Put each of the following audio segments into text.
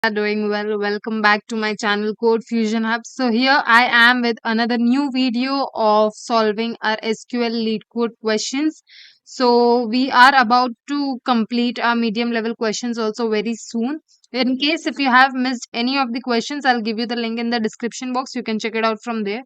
Are doing well. Welcome back to my channel Code Fusion Hub. So here I am with another new video of solving our SQL Leetcode questions. So we are about to complete our medium level questions also very soon. In case if you have missed any of the questions, I'll give you the link in the description box. You can check it out from there.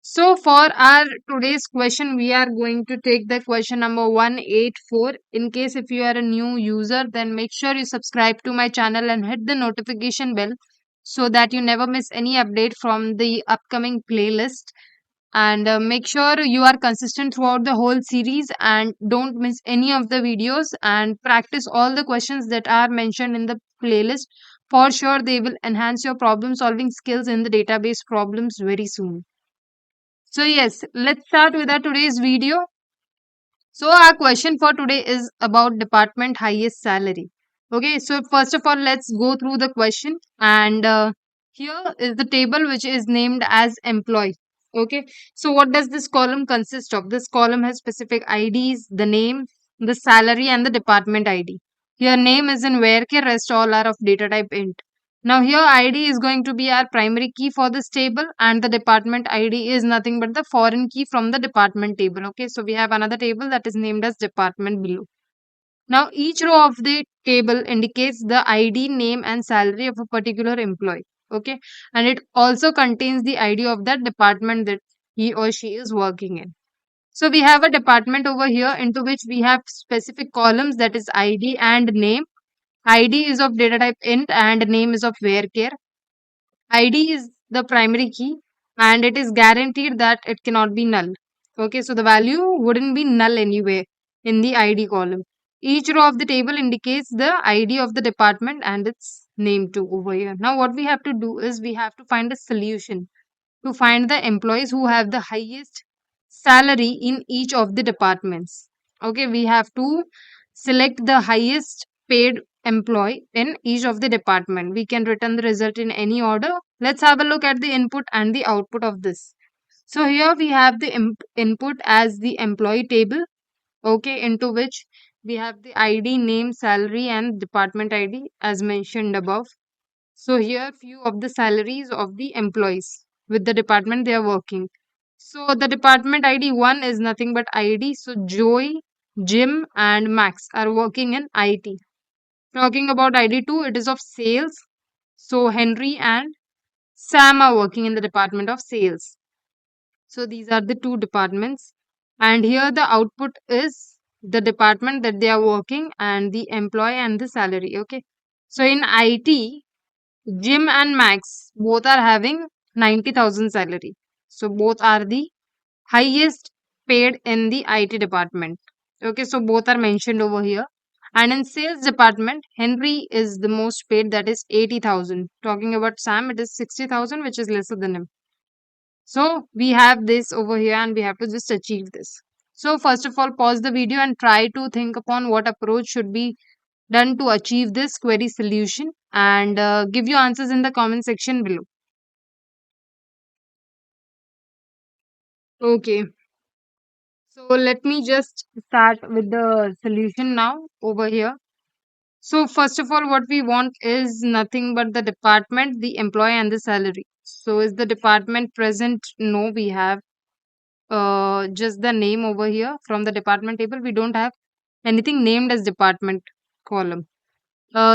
So for our today's question, we are going to take the question number 184. In case if you are a new user, then make sure you subscribe to my channel and hit the notification bell so that you never miss any update from the upcoming playlist. And make sure you are consistent throughout the whole series and don't miss any of the videos and practice all the questions that are mentioned in the playlist. For sure, they will enhance your problem solving skills in the database problems very soon. So yes, let's start with our today's video. So our question for today is about department highest salary. Okay, so first of all, let's go through the question and here is the table which is named as employee. Okay, so what does this column consist of? This column has specific IDs, the name, the salary and the department ID. Here name is in varchar, rest all are of data type int. Now here ID is going to be our primary key for this table and the department ID is nothing but the foreign key from the department table. Okay, so we have another table that is named as department below. Now each row of the table indicates the ID, name and salary of a particular employee. Okay, and it also contains the ID of that department that he or she is working in. So we have a department over here into which we have specific columns that is ID and name. ID is of data type int and name is of varchar. ID is the primary key and it is guaranteed that it cannot be null. Okay, so the value wouldn't be null anywhere in the ID column. Each row of the table indicates the ID of the department and its name too over here. Now, what we have to do is we have to find a solution to find the employees who have the highest salary in each of the departments. Okay, we have to select the highest paid employee in each of the department. We can return the result in any order. Let's have a look at the input and the output of this. So here we have the input as the employee table, okay, into which we have the ID, name, salary and department ID as mentioned above. So here few of the salaries of the employees with the department they are working. So the department ID 1 is nothing but ID. So Joy, Jim and Max are working in IT. Talking about ID 2, it is of sales. So Henry and Sam are working in the department of sales. So these are the two departments. And here the output is the department that they are working and the employee and the salary. Okay. So in IT, Jim and Max both are having 90,000 salary. So both are the highest paid in the IT department. Okay, so both are mentioned over here. And in sales department, Henry is the most paid, that is 80,000. Talking about Sam, it is 60,000, which is lesser than him. So we have this over here and we have to just achieve this. So first of all, pause the video and try to think upon what approach should be done to achieve this query solution and give your answers in the comment section below. Okay, so let me just start with the solution now over here. So first of all, what we want is nothing but the department, the employee and the salary. So is the department present? No, we have just the name over here from the department table. We don't have anything named as department column.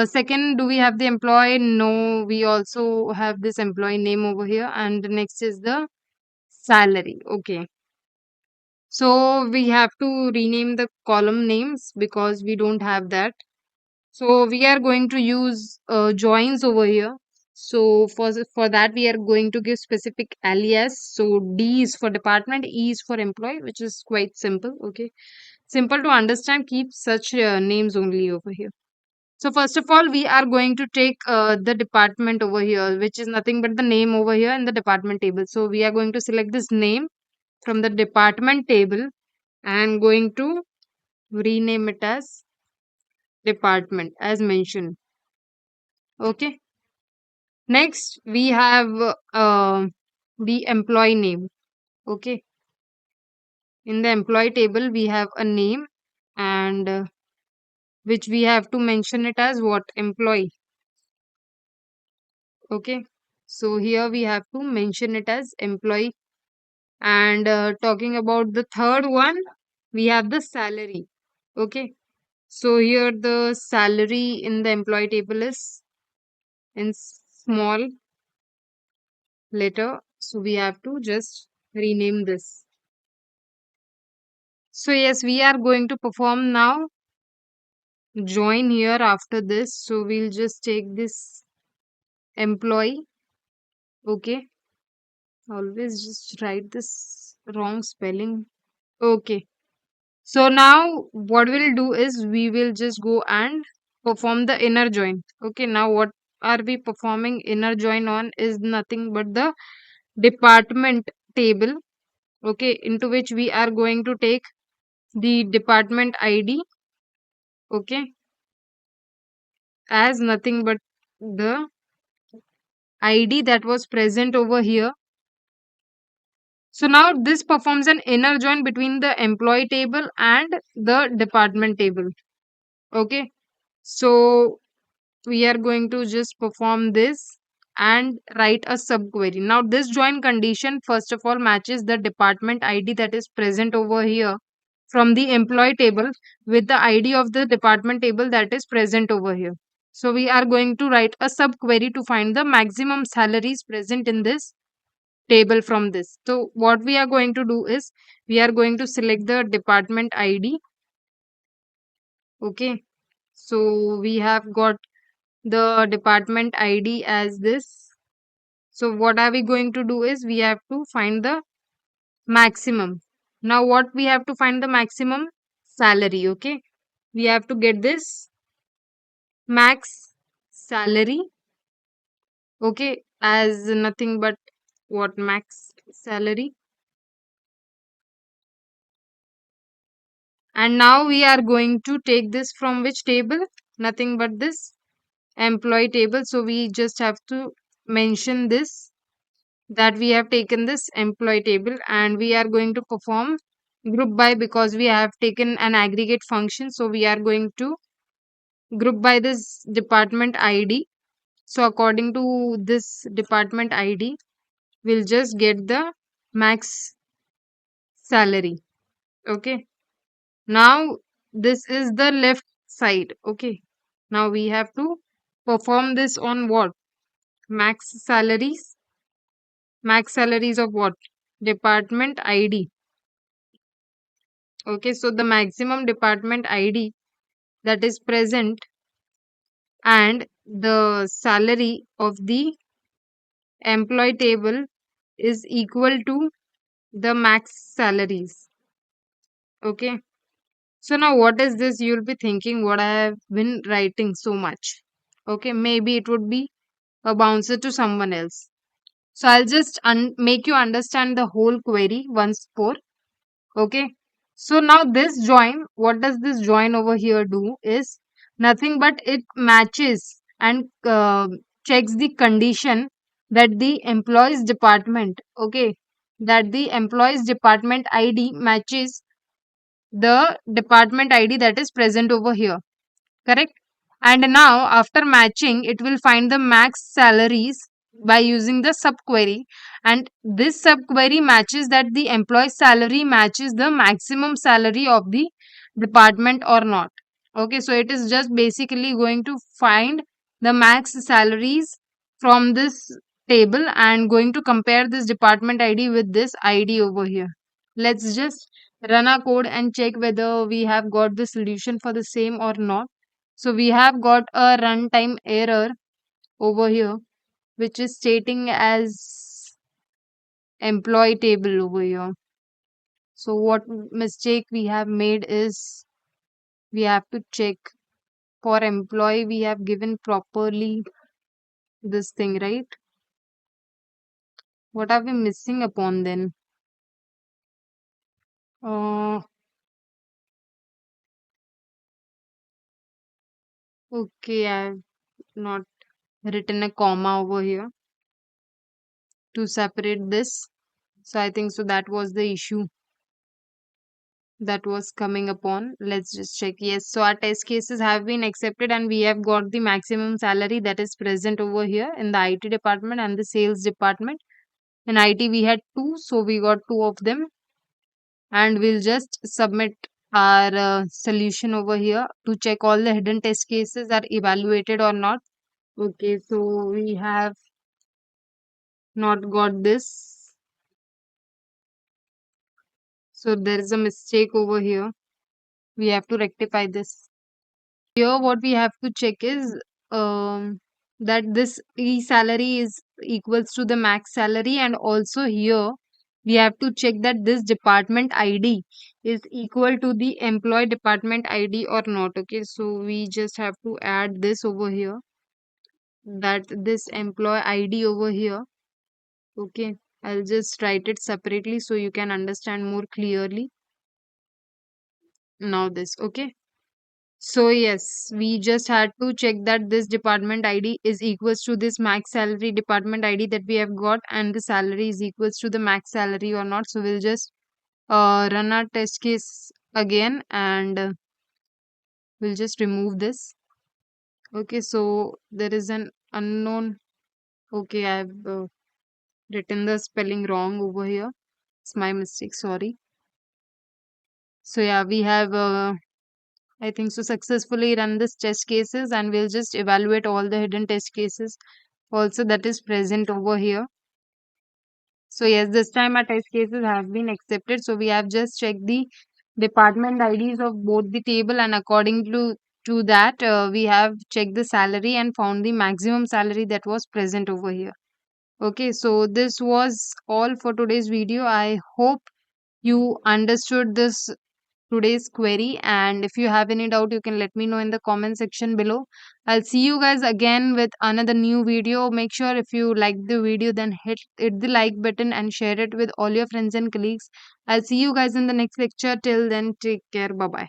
Second, do we have the employee? No, we also have this employee name over here. And next is the salary. Okay. So we have to rename the column names because we don't have that. So we are going to use joins over here. So for that we are going to give specific alias. So D is for department, E is for employee, which is quite simple. Okay, simple to understand. Keep such names only over here. So first of all, we are going to take the department over here, which is nothing but the name over here in the department table. So we are going to select this name from the department table and going to rename it as department as mentioned. Okay. Next, we have the employee name. Okay. In the employee table, we have a name and which we have to mention it as what? Employee. Okay. So here we have to mention it as employee. And talking about the third one, we have the salary. Okay. So here the salary in the employee table is in small letter. So we have to just rename this. So yes, we are going to perform now. Join here after this. So we'll just take this employee. Okay. Always just write this wrong spelling. Okay. So now what we'll do is we will just go and perform the inner join. Okay. Now what are we performing inner join on is nothing but the department table. Okay. Into which we are going to take the department ID. Okay. As nothing but the ID that was present over here. So now this performs an inner join between the employee table and the department table. Okay. So we are going to just perform this and write a subquery. Now this join condition first of all matches the department ID that is present over here from the employee table with the ID of the department table that is present over here. So we are going to write a subquery to find the maximum salaries present in this table from this. So what we are going to do is we are going to select the department ID. Okay. So we have got the department ID as this. So what are we going to do is we have to find the maximum. Now what we have to find the maximum salary. Okay. We have to get this max salary. Okay. As nothing but what max salary. And now we are going to take this from which table? Nothing but this employee table. So we just have to mention this that we have taken this employee table and we are going to perform group by because we have taken an aggregate function. So we are going to group by this department ID. So according to this department ID, we'll just get the max salary. Okay. Now this is the left side. Okay. Now we have to perform this on what? Max salaries. Max salaries of what? Department ID. Okay. So the maximum department ID that is present and the salary of the employee table is equal to the max salaries. Okay. So now what is this? You'll be thinking what I have been writing so much. Okay. Maybe it would be a bouncer to someone else. So I'll just make you understand the whole query once more. Okay. So now this join, what does this join over here do is nothing but it matches and checks the condition that the employees department, okay, that the employees department ID matches the department ID that is present over here. Correct? And now after matching, it will find the max salaries by using the subquery. And this subquery matches that the employee salary matches the maximum salary of the department or not. Okay, so it is just basically going to find the max salaries from this table and going to compare this department ID with this ID over here. Let's just run our code and check whether we have got the solution for the same or not. So we have got a runtime error over here, which is stating as employee table over here. So what mistake we have made is we have to check for employee we have given properly this thing, right? What are we missing upon then? Uh, okay, I have not written a comma over here to separate this. So I think so that was the issue. that was coming upon. Let's just check. Yes, so our test cases have been accepted and we have got the maximum salary that is present over here in the IT department and the sales department. In IT we had two, so we got two of them, and we'll just submit our solution over here to check all the hidden test cases are evaluated or not. Okay, so we have not got this. So there is a mistake over here. We have to rectify this. Here what we have to check is that this e salary is equals to the max salary, and also here we have to check that this department ID is equal to the employee department ID or not. Okay, so we just have to add this over here, that this employee ID over here. Okay, I'll just write it separately so you can understand more clearly. Now this, okay. So yes, we just had to check that this department ID is equals to this max salary department ID that we have got, and the salary is equals to the max salary or not. So we'll just run our test case again, and we'll just remove this. Okay, so there is an unknown. Okay, I've written the spelling wrong over here. It's my mistake, sorry. So yeah, we have I think so successfully run this test cases, and we'll just evaluate all the hidden test cases also that is present over here. So yes, this time our test cases have been accepted. So we have just checked the department IDs of both the table, and according to that, we have checked the salary and found the maximum salary that was present over here. Okay, so this was all for today's video. I hope you understood this today's query, and if you have any doubt you can let me know in the comment section below. I'll see you guys again with another new video. Make sure if you like the video, then hit the like button and share it with all your friends and colleagues. I'll see you guys in the next lecture. Till then, take care. Bye bye.